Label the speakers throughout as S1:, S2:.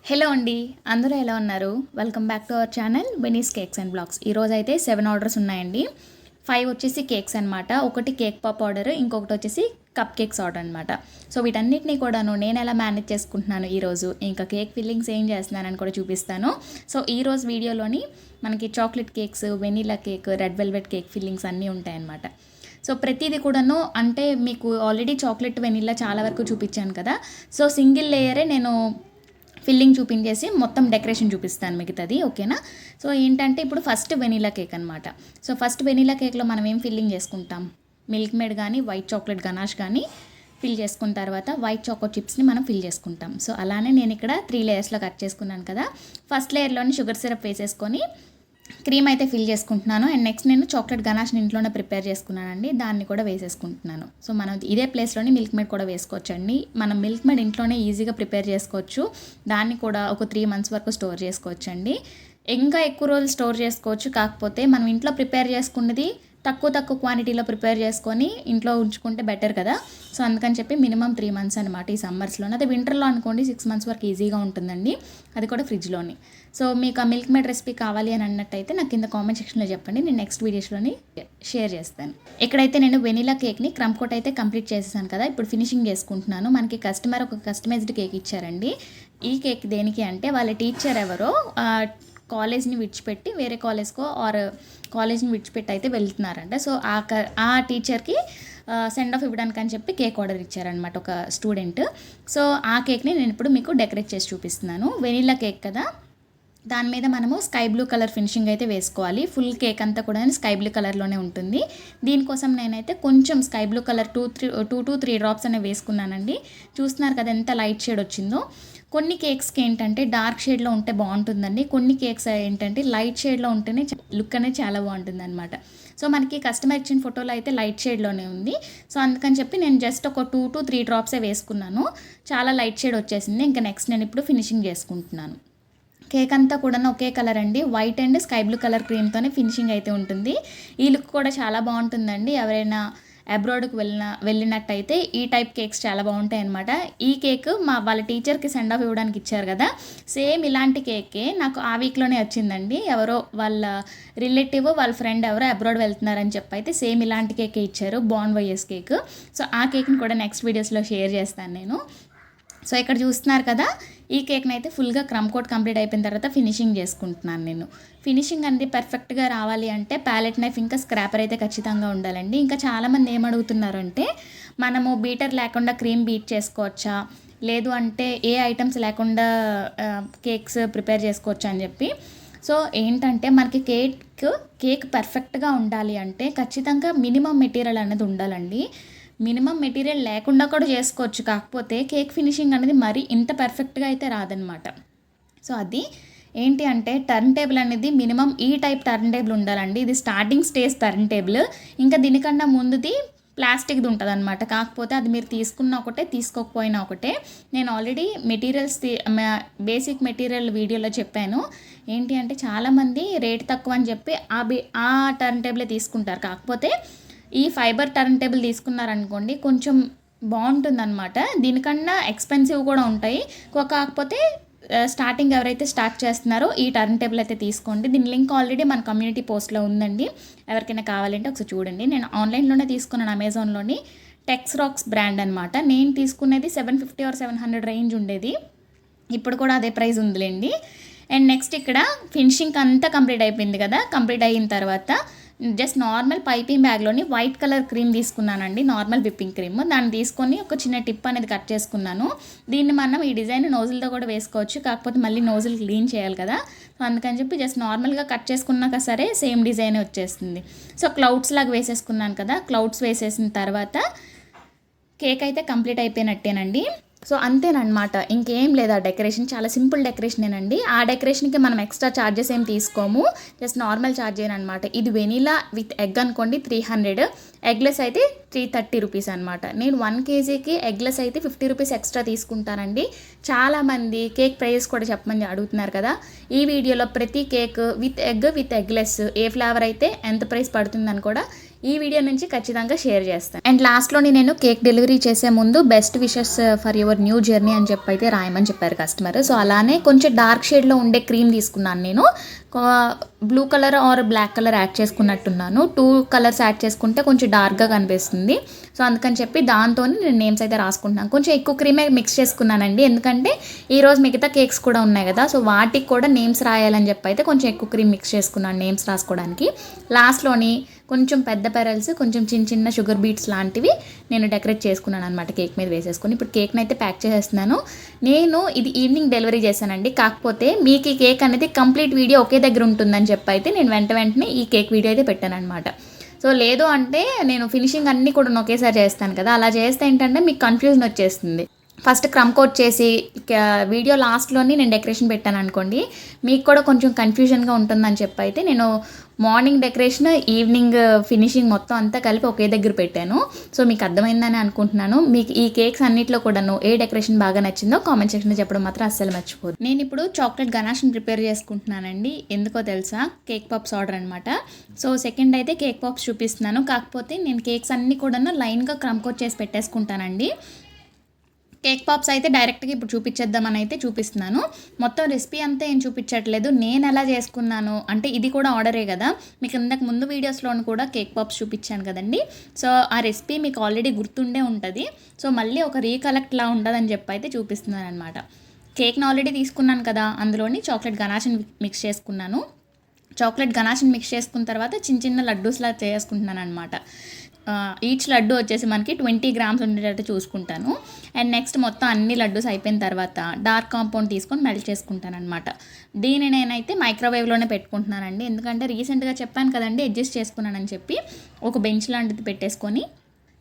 S1: Hello అండి, అందరూ ఎలా ఉన్నారు? Welcome back to our channel Benny's cakes and blogs. ఈరోజు అయితే 7 ఆర్డర్స్ ఉన్నాయండి. 5 వచ్చేసి కేక్స్ అనమాట. ఒకటి కేక్ పాప్ ఆర్డర్, ఇంకొకటి వచ్చేసి కప్ కేక్స్ ఆర్డర్ అనమాట. సో వీటన్నిటిని కూడాను నేను ఎలా మేనేజ్ చేసుకుంటున్నాను ఈరోజు, ఇంకా కేక్ ఫిల్లింగ్స్ ఏం చేస్తున్నానని కూడా చూపిస్తాను. సో ఈరోజు వీడియోలోని మనకి chocolate cakes, vanilla cake, red velvet cake fillings అన్నీ ఉంటాయన్నమాట. సో ప్రతిదీ కూడాను అంటే మీకు ఆల్రెడీ చాక్లెట్ వెనీలా చాలా వరకు చూపించాను కదా. సో సింగిల్ లేయరే నేను ఫిల్లింగ్ చూపించేసి మొత్తం డెకరేషన్ చూపిస్తాను మిగతాది, ఓకేనా? సో ఏంటంటే ఇప్పుడు ఫస్ట్ వెనీలా కేక్ అనమాట. సో ఫస్ట్ వెనీలా కేక్లో మనం ఏం ఫిల్లింగ్ చేసుకుంటాం? మిల్క్ మేడ్ కానీ వైట్ చాక్లెట్ గనాష్ కానీ ఫిల్ చేసుకున్న తర్వాత వైట్ చాకో చిప్స్ని మనం ఫిల్ చేసుకుంటాం. సో అలానే నేను ఇక్కడ 3 లేయర్స్లో కట్ చేసుకున్నాను కదా. ఫస్ట్ లేయర్లోని షుగర్ సిరప్ వేసేసుకొని క్రీమ్ అయితే ఫిల్ చేసుకుంటున్నాను. అండ్ నెక్స్ట్ నేను చాక్లెట్ గనాష్ని ఇంట్లోనే ప్రిపేర్ చేసుకున్నానండి, దాన్ని కూడా వేసేసుకుంటున్నాను. సో మనం ఇదే ప్లేస్లోని మిల్క్ మేడ్ కూడా వేసుకోవచ్చండి. మనం మిల్క్ మేడ్ ఇంట్లోనే ఈజీగా ప్రిపేర్ చేసుకోవచ్చు. దాన్ని కూడా ఒక 3 months వరకు స్టోర్ చేసుకోవచ్చండి. ఇంకా ఎక్కువ రోజులు స్టోర్ చేసుకోవచ్చు. కాకపోతే మనం ఇంట్లో ప్రిపేర్ చేసుకున్నది తక్కువ క్వాంటిటీలో ప్రిపేర్ చేసుకొని ఇంట్లో ఉంచుకుంటే బెటర్ కదా. సో అందుకని చెప్పి మినిమం 3 months అనమాట ఈ సమ్మర్స్లోనే. అదే వింటర్లో అనుకోండి 6 months వరకు ఈజీగా ఉంటుందండి, అది కూడా ఫ్రిడ్జ్లోని. సో మీకు ఆ మిల్క్ మేడ్ రెసిపీ కావాలి అని అన్నట్టయితే నాకు కింద కామెంట్ సెక్షన్లో చెప్పండి, నేను నెక్స్ట్ వీడియోస్లోని షేర్ చేస్తాను. ఇక్కడైతే నేను వెనీలా కేక్ని క్రమ్ కోట్ అయితే కంప్లీట్ చేసేసాను కదా. ఇప్పుడు ఫినిషింగ్ చేసుకుంటున్నాను. మనకి కస్టమర్ ఒక కస్టమైజ్డ్ కేక్ ఇచ్చారండి. ఈ కేక్ దేనికి అంటే వాళ్ళ టీచర్ ఎవరో కాలేజ్ని విడిచిపెట్టి వేరే కాలేజ్కో ఆర్ కాలేజ్ని విడిచిపెట్టి అయితే వెళ్తున్నారంట. సో ఆ టీచర్కి సెండ్ ఆఫ్ ఇవ్వడానికి అని చెప్పి కేక్ ఆర్డర్ ఇచ్చారనమాట ఒక స్టూడెంట్. సో ఆ కేక్ని నేను ఇప్పుడు మీకు డెకరేట్ చేసి చూపిస్తున్నాను. వెనీలా కేక్ కదా, దాని మీద మనము స్కై బ్లూ కలర్ ఫినిషింగ్ అయితే వేసుకోవాలి. ఫుల్ కేక్ అంతా కూడా స్కై బ్లూ కలర్లోనే ఉంటుంది. దీనికోసం నేనైతే కొంచెం sky blue colour 2 to 3 drops అనేవి వేసుకున్నానండి. చూస్తున్నారు కదా ఎంత లైట్ షేడ్ వచ్చిందో. కొన్ని కేక్స్కి ఏంటంటే డార్క్ షేడ్లో ఉంటే బాగుంటుందండి, కొన్ని కేక్స్ ఏంటంటే లైట్ షేడ్లో ఉంటేనే లుక్ అనేది చాలా బాగుంటుంది అనమాట. సో మనకి కస్టమర్ ఇచ్చిన ఫోటోలో అయితే లైట్ షేడ్లోనే ఉంది. సో అందుకని చెప్పి నేను జస్ట్ ఒక 2 to 3 drops వేసుకున్నాను. చాలా లైట్ షేడ్ వచ్చేసింది. ఇంకా నెక్స్ట్ నేను ఇప్పుడు ఫినిషింగ్ చేసుకుంటున్నాను. కేక్ అంతా కూడా ఒకే కలర్ అండి, white and sky blue colour క్రీమ్తోనే ఫినిషింగ్ అయితే ఉంటుంది. ఈ లుక్ కూడా చాలా బాగుంటుందండి. ఎవరైనా అబ్రాడ్కి వెళ్ళినట్టయితే ఈ టైప్ కేక్స్ చాలా బాగుంటాయి అనమాట. ఈ కేక్ వాళ్ళ టీచర్కి సెండ్ ఆఫ్ ఇవ్వడానికి ఇచ్చారు కదా, సేమ్ ఇలాంటి కేకే నాకు ఆ వీక్లోనే వచ్చిందండి. ఎవరో వాళ్ళ రిలేటివ్ వాళ్ళ ఫ్రెండ్ ఎవరో అబ్రాడ్ వెళ్తున్నారని చెప్పి అయితే సేమ్ ఇలాంటి కేకే ఇచ్చారు, బాన్ వైఎస్ కేక్. సో ఆ కేక్ని కూడా నెక్స్ట్ వీడియోస్లో షేర్ చేస్తాను నేను. సో ఇక్కడ చూస్తున్నారు కదా, ఈ కేక్ని అయితే ఫుల్గా క్రమ్ కోట్ కంప్లీట్ అయిపోయిన తర్వాత ఫినిషింగ్ చేసుకుంటున్నాను నేను. ఫినిషింగ్ అనేది పర్ఫెక్ట్గా రావాలి అంటే ప్యాలెట్ నైఫ్ ఇంకా స్క్రాపర్ అయితే ఖచ్చితంగా ఉండాలండి. ఇంకా చాలామంది ఏమడుగుతున్నారంటే మనము బీటర్ లేకుండా క్రీమ్ బీట్ చేసుకోవచ్చా, లేదు అంటే ఏ ఐటమ్స్ లేకుండా కేక్స్ ప్రిపేర్ చేసుకోవచ్చా అని చెప్పి. సో ఏంటంటే మనకి కేక్ పర్ఫెక్ట్గా ఉండాలి అంటే ఖచ్చితంగా మినిమం మెటీరియల్ అనేది ఉండాలండి. మినిమం మెటీరియల్ లేకుండా కూడా చేసుకోవచ్చు, కాకపోతే కేక్ ఫినిషింగ్ అనేది మరి ఇంత పర్ఫెక్ట్గా అయితే రాదనమాట. సో అది ఏంటి అంటే టర్న్ టేబుల్ అనేది మినిమం ఈ టైప్ టర్న్ టేబుల్ ఉండాలండి. ఇది స్టార్టింగ్ స్టేజ్ టర్న్ టేబుల్. ఇంకా దీనికన్నా ముందుది ప్లాస్టిక్ది ఉంటుంది అనమాట. కాకపోతే అది మీరు తీసుకున్న ఒకటే తీసుకోకపోయినా ఒకటే. నేను ఆల్రెడీ బేసిక్ మెటీరియల్ వీడియోలో చెప్పాను. ఏంటి అంటే చాలామంది రేట్ తక్కువ అని చెప్పి ఆ టర్న్ టేబులే తీసుకుంటారు. కాకపోతే ఈ ఫైబర్ టర్న్ టేబుల్ తీసుకున్నారనుకోండి కొంచెం బాగుంటుందన్నమాట. దీనికన్నా ఎక్స్పెన్సివ్ కూడా ఉంటాయి. కాకపోతే స్టార్టింగ్ ఎవరైతే స్టార్ట్ చేస్తున్నారో ఈ టర్న్ టేబుల్ అయితే తీసుకోండి. దీని లింక్ ఆల్రెడీ మన కమ్యూనిటీ పోస్ట్లో ఉందండి, ఎవరికైనా కావాలంటే ఒకసారి చూడండి. నేను ఆన్లైన్లోనే తీసుకున్నాను, అమెజాన్లోని. టెక్స్ రాక్స్ బ్రాండ్ అనమాట. నేను తీసుకునేది 750 or 700 రేంజ్ ఉండేది, ఇప్పుడు కూడా అదే ప్రైస్ ఉందిలేండి. అండ్ నెక్స్ట్ ఇక్కడ ఫినిషింగ్ అంతా కంప్లీట్ అయిపోయింది కదా. కంప్లీట్ అయిన తర్వాత జస్ట్ నార్మల్ పైపింగ్ బ్యాగ్లోని వైట్ కలర్ క్రీమ్ తీసుకున్నానండి, నార్మల్ విప్పింగ్ క్రీమ్. దాన్ని తీసుకొని ఒక చిన్న టిప్ అనేది కట్ చేసుకున్నాను. దీన్ని మనం ఈ డిజైన్ నోజిల్తో కూడా వేసుకోవచ్చు, కాకపోతే మళ్ళీ నోజిల్ క్లీన్ చేయాలి కదా. సో అందుకని చెప్పి జస్ట్ నార్మల్గా కట్ చేసుకున్నాక సరే సేమ్ డిజైన్ వచ్చేస్తుంది. సో క్లౌడ్స్ లాగా వేసేసుకున్నాను కదా. క్లౌడ్స్ వేసేసిన తర్వాత కేక్ అయితే కంప్లీట్ అయిపోయినట్టేనండి. సో అంతేనమాట, ఇంకేం లేదా. డెకరేషన్ చాలా సింపుల్ డెకరేషనేనండి. ఆ డెకరేషన్కి మనం ఎక్స్ట్రా ఛార్జెస్ ఏం తీసుకోము, జస్ట్ నార్మల్ ఛార్జ్ అనమాట. ఇది వెనీలా విత్ ఎగ్ అనుకోండి 300, ఎగ్లెస్ అయితే 330 రూపీస్ అనమాట. నేను 1 kgకి ఎగ్లెస్ అయితే 50 రూపీస్ ఎక్స్ట్రా తీసుకుంటానండి. చాలామంది కేక్ ప్రైజెస్ కూడా చెప్పమని అడుగుతున్నారు కదా. ఈ వీడియోలో ప్రతి cake with egg with eggless A flavour అయితే ఎంత ప్రైస్ పడుతుందని కూడా ఈ వీడియో నుంచి ఖచ్చితంగా షేర్ చేస్తాను. అండ్ లాస్ట్లోని నేను కేక్ డెలివరీ చేసే ముందు best wishes for your new journey అని చెప్పి అయితే రాయమని చెప్పారు కస్టమర్. సో అలానే కొంచెం డార్క్ షేడ్లో ఉండే క్రీమ్ తీసుకున్నాను నేను. Blue colour or black colour add చేసుకున్నట్టున్నాను. 2 కలర్స్ యాడ్ చేసుకుంటే కొంచెం డార్క్గా కనిపిస్తుంది. సో అందుకని చెప్పి దాంతో నేను నేమ్స్ అయితే రాసుకుంటున్నాను. కొంచెం ఎక్కువ క్రీమే మిక్స్ చేసుకున్నానండి, ఎందుకంటే ఈరోజు మిగతా కేక్స్ కూడా ఉన్నాయి కదా, సో వాటికి కూడా నేమ్స్ రాయాలని చెప్పి అయితే కొంచెం ఎక్కువ క్రీమ్ మిక్స్ చేసుకున్నాను నేమ్స్ రాసుకోవడానికి. లాస్ట్లోని కొంచెం పెద్ద పెరల్స్, కొంచెం చిన్న చిన్న షుగర్ బీట్స్ లాంటివి నేను డెకరేట్ చేసుకున్నాను అనమాట కేక్ మీద వేసేసుకుని. ఇప్పుడు కేక్ని అయితే ప్యాక్ చేసేస్తున్నాను. నేను ఇది ఈవినింగ్ డెలివరీ చేశానండి, కాకపోతే మీకు ఈ కేక్ అనేది కంప్లీట్ వీడియో ఒకే దగ్గర ఉంటుందని చెప్పి అయితే నేను వెంటనే ఈ కేక్ వీడియో అయితే పెట్టాను అనమాట. సో లేదు అంటే నేను ఫినిషింగ్ అన్నీ కూడా ఒకేసారి చేస్తాను కదా, అలా చేస్తే ఏంటంటే మీకు కన్ఫ్యూజన్ వచ్చేస్తుంది. ఫస్ట్ క్రమ్ కోట్ చేసి వీడియో లాస్ట్లోని నేను డెకరేషన్ పెట్టాను అనుకోండి, మీకు కూడా కొంచెం కన్ఫ్యూజన్గా ఉంటుందని చెప్పి అయితే నేను మార్నింగ్ డెకరేషన్, ఈవినింగ్ ఫినిషింగ్ మొత్తం అంతా కలిపి ఒకే దగ్గర పెట్టాను. సో మీకు అర్థమైందని అనుకుంటున్నాను. మీకు ఈ కేక్స్ అన్నిట్లో కూడాను ఏ డెకరేషన్ బాగా నచ్చిందో కామెంట్ సెక్షన్లో చెప్పడం మాత్రం అస్సలు మర్చిపోదు. నేను ఇప్పుడు చాక్లెట్ గనాష్ని ప్రిపేర్ చేసుకుంటున్నానండి. ఎందుకో తెలుసా, కేక్ పాప్స్ ఆర్డర్ అనమాట. సో సెకండ్ అయితే కేక్ పాప్స్ చూపిస్తున్నాను, కాకపోతే నేను కేక్స్ అన్నీ కూడాను లైన్గా క్రమ్ కోట్ చేసి పెట్టేసుకుంటానండి. కేక్ పాప్స్ అయితే డైరెక్ట్గా ఇప్పుడు చూపించేద్దామని అయితే చూపిస్తున్నాను. మొత్తం రెసిపీ అంతా ఏం చూపించట్లేదు, నేను ఎలా చేసుకున్నాను అంటే ఇది కూడా ఆర్డరే కదా. మీకు ఇంతకు ముందు వీడియోస్లోను కూడా కేక్ పాప్స్ చూపించాను కదండి. సో ఆ రెసిపీ మీకు ఆల్రెడీ గుర్తుండే ఉంటుంది. సో మళ్ళీ ఒక రీకలెక్ట్లా ఉండదని చెప్పి అయితే చూపిస్తున్నాను అనమాట. కేక్ని ఆల్రెడీ తీసుకున్నాను కదా, అందులోని చాక్లెట్ గనాష్ని మిక్స్ చేసుకున్నాను. చాక్లెట్ గనాష్ని మిక్స్ చేసుకున్న తర్వాత చిన్న చిన్న లడ్డూస్లా చేసుకుంటున్నాను అనమాట. ఈచ్ లడ్డు వచ్చేసి మనకి 20 గ్రామ్స్ ఉండేటట్టు చూసుకుంటాను. అండ్ నెక్స్ట్ మొత్తం అన్ని లడ్డూస్ అయిపోయిన తర్వాత డార్క్ కాంపౌండ్ తీసుకొని మెల్ట్ చేసుకుంటాను అనమాట. దీన్ని నేనైతే మైక్రోవేవ్లోనే పెట్టుకుంటున్నానండి, ఎందుకంటే రీసెంట్గా చెప్పాను కదండి అడ్జస్ట్ చేసుకున్నానని చెప్పి. ఒక బెంచ్ లాంటిది పెట్టేసుకొని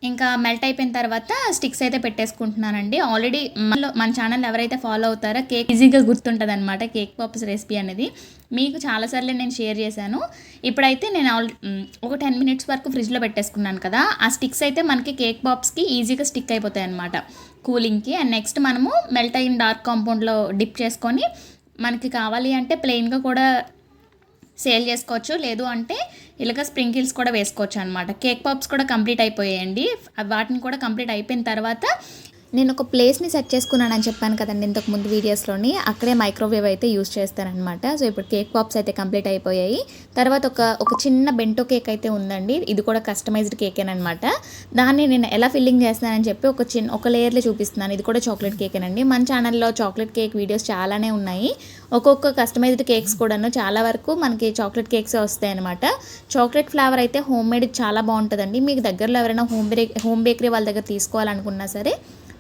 S1: ఇంకా మెల్ట్ అయిపోయిన తర్వాత స్టిక్స్ అయితే పెట్టేసుకుంటున్నానండి. ఆల్రెడీ మన ఛానల్ ఎవరైతే ఫాలో అవుతారో కేక్ ఈజీగా గుర్తుంటుంది అనమాట. కేక్ పాప్స్ రెసిపీ అనేది మీకు చాలాసార్లు నేను షేర్ చేశాను. ఇప్పుడైతే నేను ఒక 10 మినిట్స్ వరకు ఫ్రిడ్జ్లో పెట్టేసుకున్నాను కదా, ఆ స్టిక్స్ అయితే మనకి కేక్ పాప్స్కి ఈజీగా స్టిక్ అయిపోతాయి అనమాట కూలింగ్కి. అండ్ నెక్స్ట్ మనము మెల్ట్ అయిన డార్క్ కాంపౌండ్లో డిప్ చేసుకొని మనకి కావాలి అంటే ప్లెయిన్గా కూడా సేల్ చేసుకోవచ్చు, లేదు అంటే ఇలాగ స్ప్రింకిల్స్ కూడా వేసుకోవచ్చు అనమాట. కేక్ పాప్స్ కూడా కంప్లీట్ అయిపోయాయండి. వాటిని కూడా కంప్లీట్ అయిపోయిన తర్వాత నేను ఒక ప్లేస్ని సెట్ చేసుకున్నానని చెప్పాను కదండి ఇంతకు ముందు వీడియోస్లోని, అక్కడే మైక్రోవేవ్ అయితే యూస్ చేస్తానమాట. సో ఇప్పుడు కేక్ పాప్స్ అయితే కంప్లీట్ అయిపోయాయి. తర్వాత ఒక చిన్న బెంటో కేక్ అయితే ఉందండి, ఇది కూడా కస్టమైజ్డ్ కేకేనమాట. దాన్ని నేను ఎలా ఫిల్లింగ్ చేస్తానని చెప్పి ఒక లేయర్లో చూపిస్తున్నాను. ఇది కూడా చాక్లెట్ కేకేనండి. మన ఛానల్లో చాక్లెట్ కేక్ వీడియోస్ చాలానే ఉన్నాయి. ఒక్కొక్క కస్టమైజ్డ్ కేక్స్ కూడాను చాలా వరకు మనకి చాక్లెట్ కేక్స్ వస్తాయి అనమాట. చాక్లెట్ ఫ్లేవర్ అయితే హోమ్ మేడ్ చాలా బాగుంటుందండి. మీకు దగ్గరలో ఎవరైనా హోమ్ బేకరీ వాళ్ళ దగ్గర తీసుకోవాలనుకున్నా సరే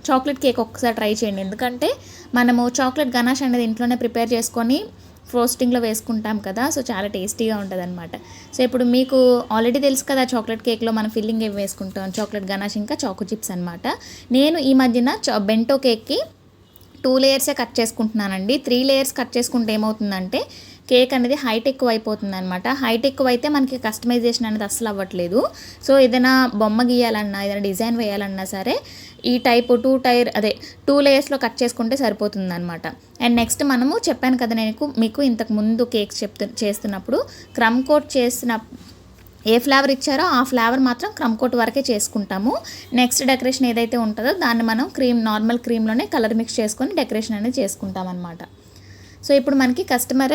S1: చాక్లెట్ కేక్ ఒక్కసారి ట్రై చేయండి, ఎందుకంటే మనము చాక్లెట్ గనాష్ అనేది ఇంట్లోనే ప్రిపేర్ చేసుకొని ఫ్రోస్టింగ్లో వేసుకుంటాం కదా, సో చాలా టేస్టీగా ఉంటుంది అనమాట. సో ఇప్పుడు మీకు ఆల్రెడీ తెలుసు కదా చాక్లెట్ కేక్లో మనం ఫిల్లింగ్ ఏమి వేసుకుంటాం, చాక్లెట్ గనాష్ ఇంకా చాకో చిప్స్ అనమాట. నేను ఈ మధ్యన బెంటో కేక్కి 2 లేయర్సే కట్ చేసుకుంటున్నానండి. 3 లేయర్స్ కట్ చేసుకుంటే ఏమవుతుందంటే కేక్ అనేది హైట్ ఎక్కువ అయిపోతుంది అనమాట. హైట్ ఎక్కువ అయితే మనకి కస్టమైజేషన్ అనేది అస్సలు అవ్వట్లేదు. సో ఏదైనా బొమ్మ గీయాలన్నా, ఏదైనా డిజైన్ వేయాలన్నా సరే ఈ టైపు 2 లేయర్స్లో కట్ చేసుకుంటే సరిపోతుంది అనమాట. అండ్ నెక్స్ట్ మనము చెప్పాను కదా నేను మీకు ఇంతకు ముందు కేక్స్ చేస్తున్నప్పుడు క్రమ్ కోట్ చేసిన ఏ ఫ్లేవర్ ఇచ్చారో ఆ ఫ్లేవర్ మాత్రం క్రమ్ కోట్ వరకే చేసుకుంటాము. నెక్స్ట్ డెకరేషన్ ఏదైతే ఉంటుందో దాన్ని మనం నార్మల్ క్రీమ్లోనే కలర్ మిక్స్ చేసుకొని డెకరేషన్ అనేది చేసుకుంటాం అనమాట. సో ఇప్పుడు మనకి customer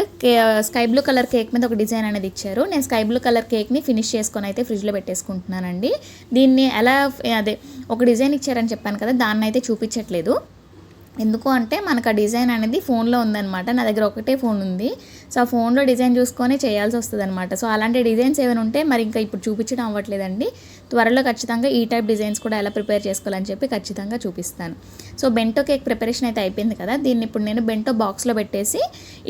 S1: sky blue colour cake మీద ఒక డిజైన్ అనేది ఇచ్చారు. నేను స్కై బ్లూ కలర్ కేక్ని ఫినిష్ చేసుకొని అయితే ఫ్రిడ్జ్లో పెట్టేసుకుంటున్నానండి. దీన్ని ఒక డిజైన్ ఇచ్చారని చెప్పాను కదా, దాన్ని అయితే చూపించట్లేదు. ఎందుకు అంటే మనకు ఆ డిజైన్ అనేది ఫోన్లో ఉందన్నమాట. నా దగ్గర ఒకటే ఫోన్ ఉంది, సో ఆ ఫోన్లో డిజైన్ చూసుకొని చేయాల్సి వస్తుంది అనమాట. సో అలాంటి డిజైన్స్ ఏమైనా ఉంటే మరి ఇంకా ఇప్పుడు చూపించడం అవ్వట్లేదండి. త్వరలో ఖచ్చితంగా ఈ టైప్ డిజైన్స్ కూడా ఎలా ప్రిపేర్ చేసుకోవాలని చెప్పి ఖచ్చితంగా చూపిస్తాను. సో బెంటో కేక్ ప్రిపరేషన్ అయితే అయిపోయింది కదా, దీన్ని ఇప్పుడు నేను బెంటో బాక్స్లో పెట్టేసి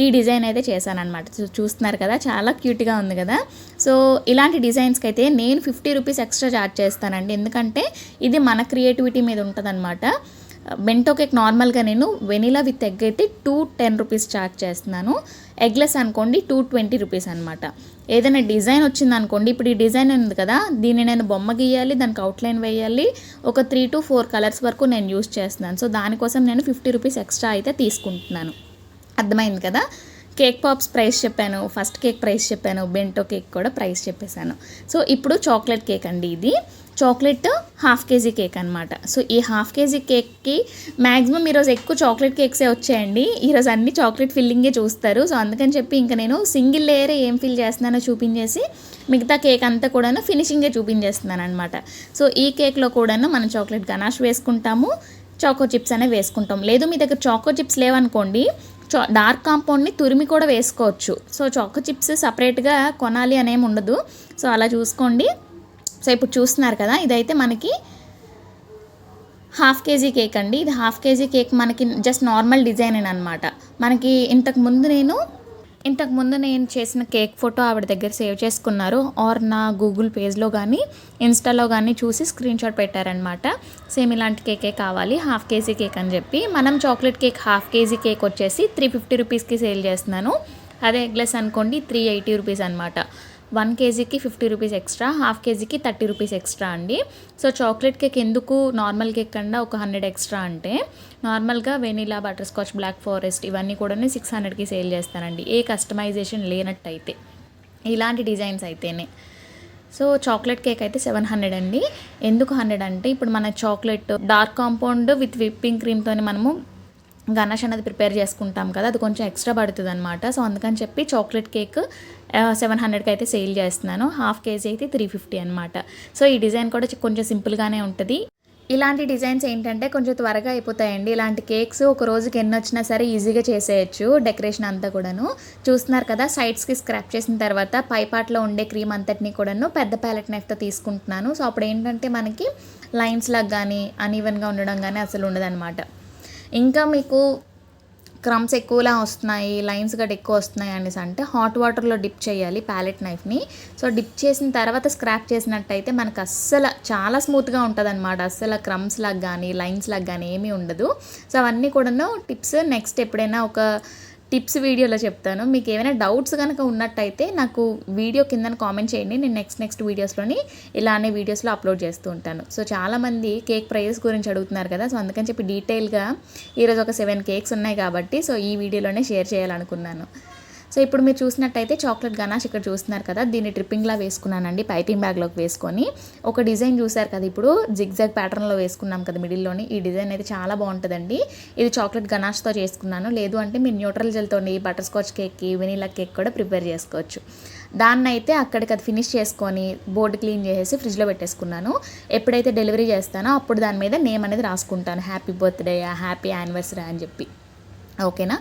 S1: ఈ డిజైన్ అయితే చేశాను అనమాట. చూస్తున్నారు కదా, చాలా క్యూట్గా ఉంది కదా. సో ఇలాంటి డిజైన్స్కి అయితే నేను 50 రూపీస్ ఎక్స్ట్రా ఛార్జ్ చేస్తానండి, ఎందుకంటే ఇది మన క్రియేటివిటీ మీద ఉంటుంది అనమాట. బెంటో కేక్ నార్మల్గా నేను వెనిలా విత్ ఎగ్ అయితే 210 రూపీస్ ఛార్జ్ చేస్తున్నాను. ఎగ్లెస్ అనుకోండి 220 రూపీస్ అనమాట. ఏదైనా డిజైన్ వచ్చింది అనుకోండి, ఇప్పుడు ఈ డిజైన్ ఉంది కదా, దీన్ని నేను బొమ్మ గీయాలి, దానికి అవుట్లైన్ వేయాలి, ఒక 3 to 4 కలర్స్ వరకు నేను యూస్ చేస్తున్నాను. సో దానికోసం నేను 50 రూపీస్ ఎక్స్ట్రా అయితే తీసుకుంటున్నాను. అర్థమైంది కదా. కేక్ పాప్స్ ప్రైస్ చెప్పాను, ఫస్ట్ కేక్ ప్రైస్ చెప్పాను, బెంటో కేక్ కూడా ప్రైస్ చెప్పేశాను. సో ఇప్పుడు చాక్లెట్ కేక్ అండి. ఇది చాక్లెట్ హాఫ్ కేజీ కేక్ అనమాట. సో ఈ హాఫ్ కేజీ కేక్కి మ్యాక్సిమం ఈరోజు ఎక్కువ చాక్లెట్ కేక్సే వచ్చాయండి. ఈరోజు అన్ని చాక్లెట్ ఫిల్లింగే చూస్తారు. సో అందుకని చెప్పి ఇంకా నేను సింగిల్ లేయర్ ఏం ఫిల్ చేస్తున్నానో చూపించేసి మిగతా కేక్ అంతా కూడాను ఫినిషింగే చూపించేస్తున్నాను అనమాట. సో ఈ కేక్లో కూడాను మనం చాక్లెట్ గనాష్ వేసుకుంటాము, చాకో చిప్స్ అనేవి వేసుకుంటాం. లేదు మీ దగ్గర చాకో చిప్స్ లేవనుకోండి, డార్క్ కాంపౌండ్ని తురిమి కూడా వేసుకోవచ్చు. సో చాకో చిప్స్ సపరేట్గా కొనాలి అనేమి ఉండదు. సో అలా చూసుకోండి. సో ఇప్పుడు చూస్తున్నారు కదా, ఇదైతే మనకి హాఫ్ కేజీ కేక్ అండి. ఇది హాఫ్ కేజీ కేక్ మనకి జస్ట్ నార్మల్ డిజైన్ అనమాట. మనకి ఇంతకుముందు నేను చేసిన కేక్ ఫోటో ఆవిడ దగ్గర సేవ్ చేసుకున్నారు, ఆర్ నా గూగుల్ పేజ్లో కానీ ఇన్స్టాలో కానీ చూసి స్క్రీన్ షాట్ పెట్టారనమాట. సేమ్ ఇలాంటి కేకే కావాలి, హాఫ్ కేజీ కేక్ అని చెప్పి. మనం chocolate cake half KG cake వచ్చేసి 350 రూపీస్కి సేల్ చేస్తున్నాను. అదే ఎగ్లెస్ అనుకోండి 380 రూపీస్ అనమాట. 1 కేజీకి 50 రూపీస్ ఎక్స్ట్రా, హాఫ్ కేజీకి 30 రూపీస్ ఎక్స్ట్రా అండి. సో చాక్లెట్ కేక్ ఎందుకు నార్మల్ కేక్ కన్నా ఒక 100 ఎక్స్ట్రా అంటే, నార్మల్గా vanilla, butterscotch, black forest ఇవన్నీ కూడా 600కి సేల్ చేస్తానండి, ఏ కస్టమైజేషన్ లేనట్టయితే, ఇలాంటి డిజైన్స్ అయితేనే. సో చాక్లెట్ కేక్ అయితే 700 అండి. ఎందుకు 100 అంటే, ఇప్పుడు మన chocolate dark compound with whipping క్రీమ్తో మనము గనాష్ అనేది ప్రిపేర్ చేసుకుంటాం కదా, అది కొంచెం ఎక్స్ట్రా పడుతుంది అనమాట. సో అందుకని చెప్పి చాక్లెట్ కేక్ 700కి అయితే సేల్ చేస్తున్నాను. హాఫ్ కేజీ అయితే 350 అనమాట. సో ఈ డిజైన్ కూడా కొంచెం సింపుల్గానే ఉంటుంది. ఇలాంటి డిజైన్స్ ఏంటంటే కొంచెం త్వరగా అయిపోతాయండి. ఇలాంటి కేక్స్ ఒక రోజుకి ఎన్ని వచ్చినా సరే ఈజీగా చేసేయచ్చు. డెకరేషన్ అంతా కూడాను చూస్తున్నారు కదా, సైడ్స్కి స్క్రాప్ చేసిన తర్వాత పై పార్ట్లో ఉండే క్రీమ్ అంతటిని కూడాను పెద్ద ప్యాలెట్ నైఫ్తో తీసుకుంటున్నాను. సో అప్పుడు ఏంటంటే మనకి లైన్స్ లాగా కానీ అన్ఈవెన్గా ఉండడం కానీ అసలు ఉండదన్నమాట. ఇంకా మీకు క్రమ్స్ ఎక్కువలా వస్తున్నాయి, లైన్స్ గట్రా ఎక్కువ వస్తున్నాయి అనేసి అంటే హాట్ వాటర్లో డిప్ చేయాలి ప్యాలెట్ నైఫ్ని. సో డిప్ చేసిన తర్వాత స్క్రాప్ చేసినట్టయితే మనకు అస్సలు చాలా స్మూత్గా ఉంటుంది అనమాట. అస్సలు క్రమ్స్ లాగా కానీ లైన్స్ లాగా కానీ ఏమీ ఉండదు. సో అవన్నీ కూడాను టిప్స్ నెక్స్ట్ ఎప్పుడైనా ఒక టిప్స్ వీడియోలో చెప్తాను. మీకు ఏమైనా డౌట్స్ కనుక ఉన్నట్టయితే నాకు వీడియో కింద కామెంట్ చేయండి. నేను నెక్స్ట్ వీడియోస్లోని ఇలానే వీడియోస్లో అప్లోడ్ చేస్తూ ఉంటాను. సో చాలామంది కేక్ ప్రైజెస్ గురించి అడుగుతున్నారు కదా, సో అందుకని చెప్పి డీటెయిల్గా ఈరోజు ఒక 7 కేక్స్ ఉన్నాయి కాబట్టి సో ఈ వీడియోలోనే షేర్ చేయాలనుకున్నాను. సో ఇప్పుడు మీరు చూసినట్టయితే చాక్లెట్ గనాష్ ఇక్కడ చూస్తున్నారు కదా, దీన్ని ట్రిప్పింగ్లా వేసుకున్నానండి, పైపింగ్ బ్యాగ్లోకి వేసుకొని. ఒక డిజైన్ చూసారు కదా, ఇప్పుడు జిగ్జాగ్ ప్యాటర్న్లో వేసుకున్నాం కదా మిడిల్లోని, ఈ డిజైన్ అయితే చాలా బాగుంటుందండి. ఇది చాక్లెట్ గనాష్తో చేసుకున్నాను. లేదు అంటే మీరు న్యూట్రల్ జెల్తో బటర్ స్కాచ్ కేక్కి, వెనీలా కేక్ కూడా ప్రిపేర్ చేసుకోవచ్చు. దాన్ని అయితే అక్కడికి అది ఫినిష్ చేసుకొని బోర్డు క్లీన్ చేసేసి ఫ్రిడ్జ్లో పెట్టేసుకున్నాను. ఎప్పుడైతే డెలివరీ చేస్తానో అప్పుడు దాని మీద నేమ్ అనేది రాసుకుంటాను, హ్యాపీ బర్త్డే, హ్యాపీ యానివర్సరీ అని చెప్పి. ఓకేనా.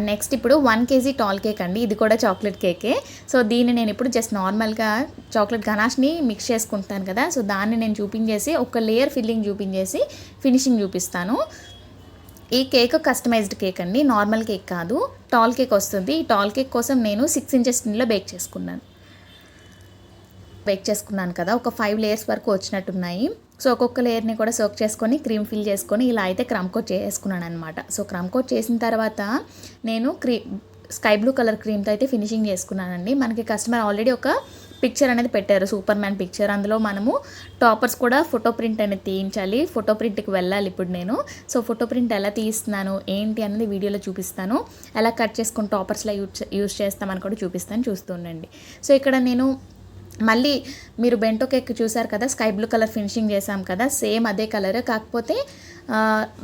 S1: నెక్స్ట్ ఇప్పుడు 1 కేజీ టాల్ కేక్ అండి. ఇది కూడా చాక్లెట్ కేకే. సో దీన్ని నేను ఇప్పుడు జస్ట్ నార్మల్గా చాక్లెట్ గనాష్ని మిక్స్ చేసుకుంటాను కదా, సో దాన్ని నేను చూపించేసి ఒక లేయర్ ఫిల్లింగ్ చూపించేసి ఫినిషింగ్ చూపిస్తాను. ఈ కేక్ కస్టమైజ్డ్ కేక్ అండి, నార్మల్ కేక్ కాదు, టాల్ కేక్ వస్తుంది. ఈ టాల్ కేక్ కోసం నేను 6 ఇంచెస్ టిన్లో బేక్ చేసుకున్నాను కదా, ఒక 5 లేయర్స్ వరకు వచ్చినట్టున్నాయి. సో ఒక్కొక్క లేయర్ని కూడా సోక్ చేసుకొని క్రీమ్ ఫిల్ చేసుకొని ఇలా అయితే క్రమ్ కోట్ చేసుకున్నాను అనమాట. సో క్రమ్ కోట్ చేసిన తర్వాత నేను స్కై బ్లూ కలర్ క్రీమ్తో అయితే ఫినిషింగ్ చేసుకున్నానండి. మనకి కస్టమర్ ఆల్రెడీ ఒక పిక్చర్ అనేది పెట్టారు, సూపర్ మ్యాన్ పిక్చర్. అందులో మనము టాపర్స్ కూడా ఫోటో ప్రింట్ అనేది తీయించాలి. ఫోటో ప్రింట్కి వెళ్ళాలి ఇప్పుడు నేను. సో ఫోటో ప్రింట్ ఎలా తీస్తున్నాను ఏంటి అనేది వీడియోలో చూపిస్తాను. ఎలా కట్ చేసుకుని టాపర్స్లో యూజ్ చేస్తామని కూడా చూపిస్తాను, చూస్తుండండి. సో ఇక్కడ నేను మళ్ళీ మీరు బెంటో కేక్ చూసారు కదా, స్కై బ్లూ కలర్ ఫినిషింగ్ చేసాం కదా, సేమ్ అదే కలర్, కాకపోతే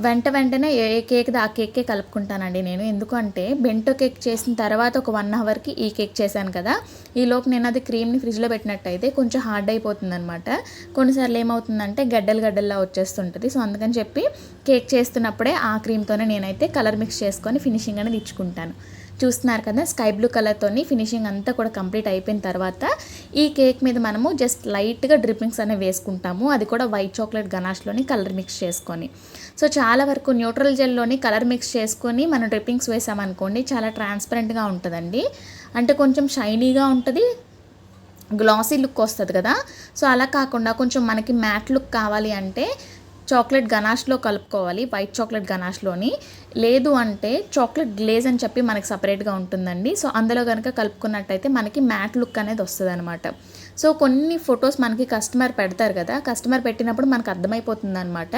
S1: వెంటనే ఏ కేక్ది ఆ కేకే కలుపుకుంటానండి నేను. ఎందుకంటే బెంటో కేక్ చేసిన తర్వాత ఒక 1 అవర్కి ఈ కేక్ చేశాను కదా, ఈలోపు నేను అది క్రీమ్ని ఫ్రిడ్జ్లో పెట్టినట్టయితే కొంచెం హార్డ్ అయిపోతుంది అనమాట. కొన్నిసార్లు ఏమవుతుందంటే గడ్డల్లా వచ్చేస్తుంటుంది. సో అందుకని చెప్పి కేక్ చేస్తున్నప్పుడే ఆ క్రీమ్తోనే నేనైతే కలర్ మిక్స్ చేసుకొని ఫినిషింగ్ అనేది ఇచ్చుకుంటాను. చూస్తున్నారు కదా, స్కై బ్లూ కలర్తోని ఫినిషింగ్ అంతా కూడా కంప్లీట్ అయిపోయిన తర్వాత ఈ కేక్ మీద మనము జస్ట్ లైట్గా డ్రిప్పింగ్స్ అనేవి వేసుకుంటాము. అది కూడా వైట్ చాక్లెట్ గనాష్లోని కలర్ మిక్స్ చేసుకొని. సో చాలా వరకు న్యూట్రల్ జెల్లోని కలర్ మిక్స్ చేసుకొని మనం డ్రిప్పింగ్స్ వేసామనుకోండి, చాలా ట్రాన్స్పరెంట్గా ఉంటుందండి. అంటే కొంచెం షైనీగా ఉంటుంది, గ్లాసీ లుక్ వస్తుంది కదా. సో అలా కాకుండా కొంచెం మనకి మ్యాట్ లుక్ కావాలి అంటే చాక్లెట్ గనాష్లో కలుపుకోవాలి, వైట్ చాక్లెట్ గనాష్లోని. లేదు అంటే చాక్లెట్ గ్లేజ్ అని చెప్పి మనకి సపరేట్గా ఉంటుందండి. సో అందులో కనుక కలుపుకున్నట్టయితే మనకి మ్యాట్ లుక్ అనేది వస్తుంది అనమాట. సో కొన్ని ఫొటోస్ మనకి కస్టమర్ పెడతారు కదా, కస్టమర్ పెట్టినప్పుడు మనకు అర్థమైపోతుంది అనమాట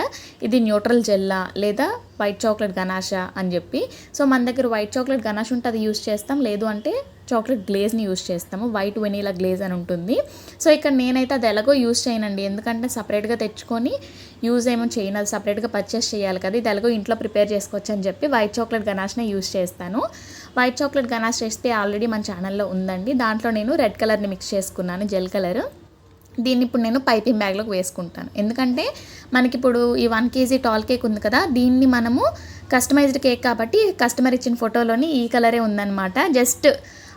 S1: ఇది న్యూట్రల్ జెల్లా లేదా వైట్ చాక్లెట్ గనాషా అని చెప్పి. సో మన దగ్గర వైట్ చాక్లెట్ గనాష్ ఉంటే అది యూస్ చేస్తాం, లేదు అంటే చాక్లెట్ గ్లేజ్ని యూస్ చేస్తాము, వైట్ వెనీలా గ్లేజ్ అని ఉంటుంది. సో ఇక్కడ నేనైతే అది ఎలాగో యూస్ చేయనండి, ఎందుకంటే సపరేట్గా తెచ్చుకొని యూజ్ ఏమో చేయను, అది సపరేట్గా పర్చేస్ చేయాలి కదా, ఇది ఎలాగో ఇంట్లో ప్రిపేర్ చేసుకోవచ్చు అని చెప్పి వైట్ చాక్లెట్ గనాష్నే యూస్ చేస్తాను. వైట్ చాక్లెట్ గనాష్ చేస్తే ఆల్రెడీ మన ఛానల్లో ఉందండి, దాంట్లో నేను రెడ్ కలర్ని మిక్స్ చేసుకున్నాను, జెల్ కలర్. దీన్ని ఇప్పుడు నేను పైపింగ్ బ్యాగ్లోకి వేసుకుంటాను, ఎందుకంటే మనకి ఇప్పుడు ఈ 1 kg టాల్ కేక్ ఉంది కదా, దీన్ని మనము కస్టమైజ్డ్ కేక్ కాబట్టి కస్టమర్ ఇచ్చిన ఫోటోలోని ఈ కలరే ఉందన్నమాట. జస్ట్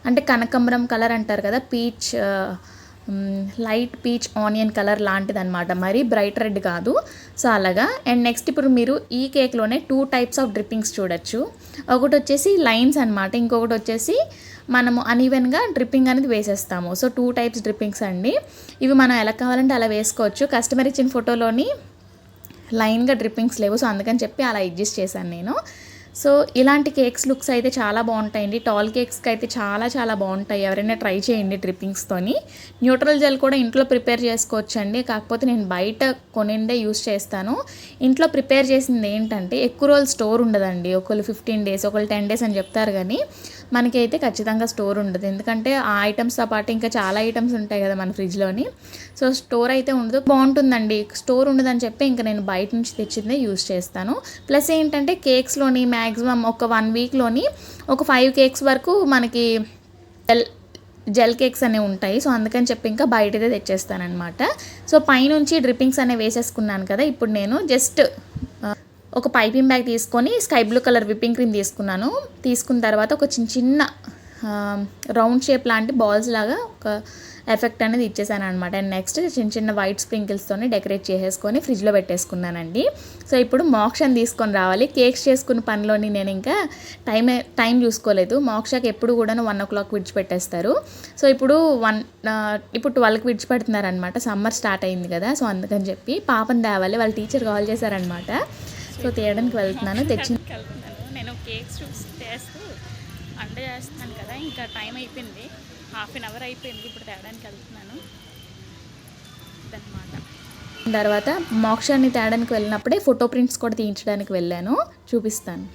S1: అంటే కనకంబరం కలర్ అంటారు కదా, peach light peach onion colour లాంటిది అనమాట, మరి బ్రైట్ రెడ్ కాదు. సో అలాగా. అండ్ నెక్స్ట్ ఇప్పుడు మీరు ఈ కేక్లోనే 2 types ఆఫ్ డ్రిప్పింగ్స్ చూడొచ్చు. ఒకటి వచ్చేసి లైన్స్ అనమాట, ఇంకొకటి వచ్చేసి మనము అనీవెన్గా డ్రిప్పింగ్ అనేది వేసేస్తాము. సో 2 types డ్రిప్పింగ్స్ అండి, ఇవి మనం ఎలా కావాలంటే అలా వేసుకోవచ్చు. కస్టమర్ ఇచ్చిన ఫోటోలోని లైన్గా డ్రిప్పింగ్స్ లేవు, సో అందుకని చెప్పి అలా అడ్జస్ట్ చేశాను నేను. సో ఇలాంటి కేక్స్ లుక్స్ అయితే చాలా బాగుంటాయండి, టాల్ కేక్స్కి అయితే చాలా బాగుంటాయి, ఎవరైనా ట్రై చేయండి డ్రిప్పింగ్స్తోని. న్యూట్రల్ జెల్ కూడా ఇంట్లో ప్రిపేర్ చేసుకోవచ్చండి, కాకపోతే నేను బయట కొనిందే యూస్ చేస్తాను. ఇంట్లో ప్రిపేర్ చేసింది ఏంటంటే ఎక్కువ రోజులు స్టోర్ ఉండదండి, ఒకళ్ళు 15 days ఒకళ్ళు 10 days అని చెప్తారు, కానీ మనకి అయితే ఖచ్చితంగా స్టోర్ ఉండదు, ఎందుకంటే ఆ ఐటమ్స్తో పాటు ఇంకా చాలా ఐటమ్స్ ఉంటాయి కదా మన ఫ్రిడ్జ్లోని. సో స్టోర్ అయితే ఉండదు, బాగుంటుందండి. స్టోర్ ఉండదని చెప్పి ఇంకా నేను బయట నుంచి తెచ్చిందే యూస్ చేస్తాను. ప్లస్ ఏంటంటే కేక్స్లోని మ్యాక్సిమం ఒక 1 weekలోని ఒక 5 cakes వరకు మనకి జెల్ కేక్స్ అనేవి ఉంటాయి. సో అందుకని చెప్పి ఇంకా బయటదే తెచ్చేస్తానమాట. సో పైనుంచి డ్రిప్పింగ్స్ అనేవి వేసేసుకున్నాను కదా, ఇప్పుడు నేను జస్ట్ ఒక పైపింగ్ బ్యాగ్ తీసుకొని sky blue colour whipping cream తీసుకున్నాను. తీసుకున్న తర్వాత ఒక చిన్న రౌండ్ షేప్ లాంటి బాల్స్ లాగా ఒక ఎఫెక్ట్ అనేది ఇచ్చేసాను అనమాట. అండ్ నెక్స్ట్ చిన్న వైట్ స్ప్రింకిల్స్తోని డెకరేట్ చేసేసుకొని ఫ్రిడ్జ్లో పెట్టేసుకున్నానండి. సో ఇప్పుడు మోక్షని తీసుకొని రావాలి. కేక్స్ చేసుకున్న పనిలోని నేను ఇంకా టైం చూసుకోలేదు. మోక్షకి ఎప్పుడు కూడా 1 o'clock విడిచిపెట్టేస్తారు. సో ఇప్పుడు 12కి విడిచిపెడుతున్నారనమాట, సమ్మర్ స్టార్ట్ అయింది కదా, సో అందుకని చెప్పి పాపని తేవాలి, వాళ్ళ టీచర్ కాల్ చేశారనమాట. సో తీయడానికి వెళ్తున్నాను, నేను కేక్స్ చేస్తూ అండ చేస్తున్నాను కదా, ఇంకా టైం అయిపోయింది, 1/2 hour అయిపోయింది, ఇప్పుడు తేడానికి వెళ్తున్నాను అదనమాట. తర్వాత మోక్షాన్ని తేడానికి వెళ్ళినప్పుడే ఫోటో ప్రింట్స్ కూడా తీయించడానికి వెళ్ళాను, చూపిస్తాను.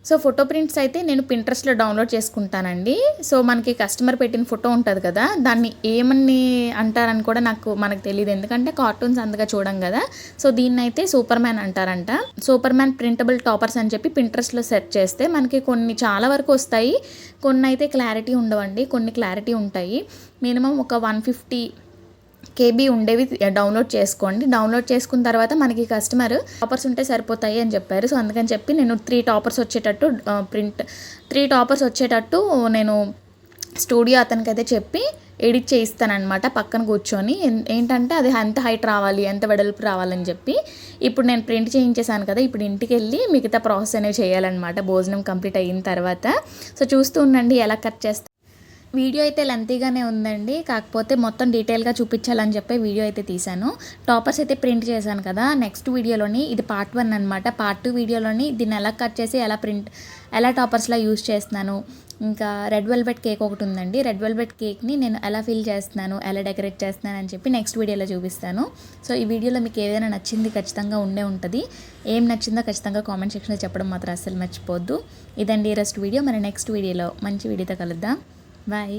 S1: సో ఫోటో ప్రింట్స్ అయితే నేను పింట్రెస్ట్లో డౌన్లోడ్ చేసుకుంటానండి. సో మనకి కస్టమర్ పెట్టిన ఫోటో ఉంటుంది కదా, దాన్ని ఏమని అంటారని కూడా మనకు తెలియదు, ఎందుకంటే కార్టూన్స్ అంతగా చూడం కదా. సో దీన్ని అయితే సూపర్ మ్యాన్ అంటారంట. సూపర్ మ్యాన్ ప్రింటబుల్ టాపర్స్ అని చెప్పి పింట్రెస్ట్లో సెర్చ్ చేస్తే మనకి కొన్ని చాలా వరకు వస్తాయి, కొన్ని అయితే క్లారిటీ ఉండవండి, కొన్ని క్లారిటీ ఉంటాయి. మినిమం ఒక 150 KB ఉండేవి డౌన్లోడ్ చేసుకోండి. డౌన్లోడ్ చేసుకున్న తర్వాత మనకి కస్టమర్ టాపర్స్ ఉంటే సరిపోతాయి అని చెప్పారు. సో అందుకని చెప్పి నేను 3 toppers వచ్చేటట్టు 3 toppers వచ్చేటట్టు నేను స్టూడియో అతనికైతే చెప్పి ఎడిట్ చేయిస్తానమాట, పక్కన కూర్చొని. ఏంటంటే అది ఎంత హైట్ రావాలి, ఎంత వెడల్పు రావాలని చెప్పి. ఇప్పుడు నేను ప్రింట్ చేయించేసాను కదా, ఇప్పుడు ఇంటికి వెళ్ళి మిగతా ప్రాసెస్ అనేవి చేయాలన్నమాట భోజనం కంప్లీట్ అయిన తర్వాత. సో చూస్తూ ఉండండి ఎలా కట్ చేస్తాను. వీడియో అయితే లెంతీగానే ఉందండి, కాకపోతే మొత్తం డీటెయిల్గా చూపించాలని చెప్పి వీడియో అయితే తీశాను. టాపర్స్ అయితే ప్రింట్ చేశాను కదా, నెక్స్ట్ వీడియోలోని ఇది పార్ట్ 1 అనమాట. పార్ట్ 2 వీడియోలోని దీన్ని ఎలా కట్ చేసి ఎలా టాపర్స్లా యూజ్ చేస్తున్నాను. ఇంకా రెడ్ వెల్వెట్ కేక్ ఒకటి ఉందండి, రెడ్ వెల్వెట్ కేక్ని నేను ఎలా ఫిల్ చేస్తున్నాను, ఎలా డెకరేట్ చేస్తున్నాను అని చెప్పి నెక్స్ట్ వీడియోలో చూపిస్తాను. సో ఈ వీడియోలో మీకు ఏదైనా నచ్చింది ఖచ్చితంగా ఉంటుంది, ఏం నచ్చిందో ఖచ్చితంగా కామెంట్ సెక్షన్లో చెప్పడం మాత్రం అస్సలు మర్చిపోద్దు. ఇదండి రెస్ట్ వీడియో, మరి నెక్స్ట్ వీడియోలో మంచి వీడియోతో కలుద్దాం. Bye.